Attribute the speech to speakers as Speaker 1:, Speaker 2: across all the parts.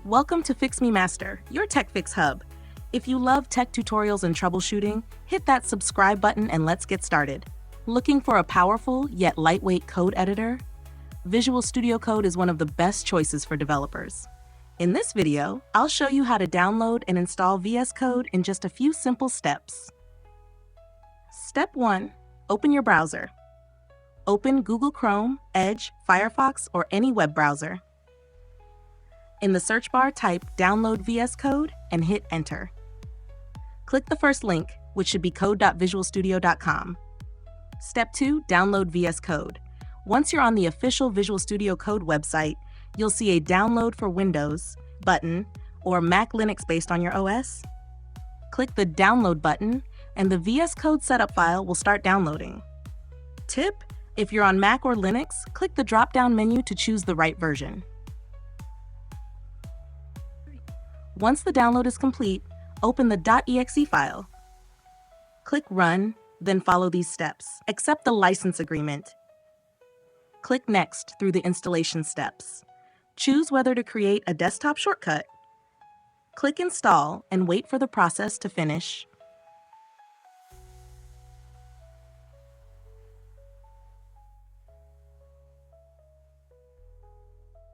Speaker 1: Welcome to Fix Me Master, your tech fix hub. If you love tech tutorials and troubleshooting, hit that subscribe button and let's get started. Looking for a powerful yet lightweight code editor? Visual Studio Code is one of the best choices for developers. In this video, I'll show you how to download and install VS Code in just a few simple steps. Step 1. Open your browser. Open Google Chrome, Edge, Firefox, or any web browser. In the search bar, type Download VS Code and hit Enter. Click the first link, which should be code.visualstudio.com. Step 2. Download VS Code. Once you're on the official Visual Studio Code website, you'll see a Download for Windows button or Mac Linux based on your OS. Click the Download button and the VS Code setup file will start downloading. Tip: if you're on Mac or Linux, click the drop-down menu to choose the right version. Once the download is complete, open the .exe file. Click Run, then follow these steps. Accept the license agreement. Click Next through the installation steps. Choose whether to create a desktop shortcut. Click Install and wait for the process to finish.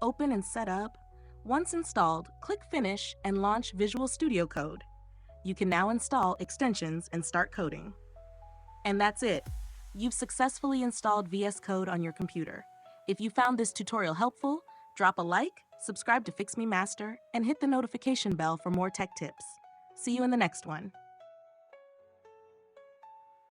Speaker 1: Open and set up. Once installed, click Finish and launch Visual Studio Code. You can now install extensions and start coding. And that's it. You've successfully installed VS Code on your computer. If you found this tutorial helpful, drop a like, subscribe to Fix Me Master, and hit the notification bell for more tech tips. See you in the next one.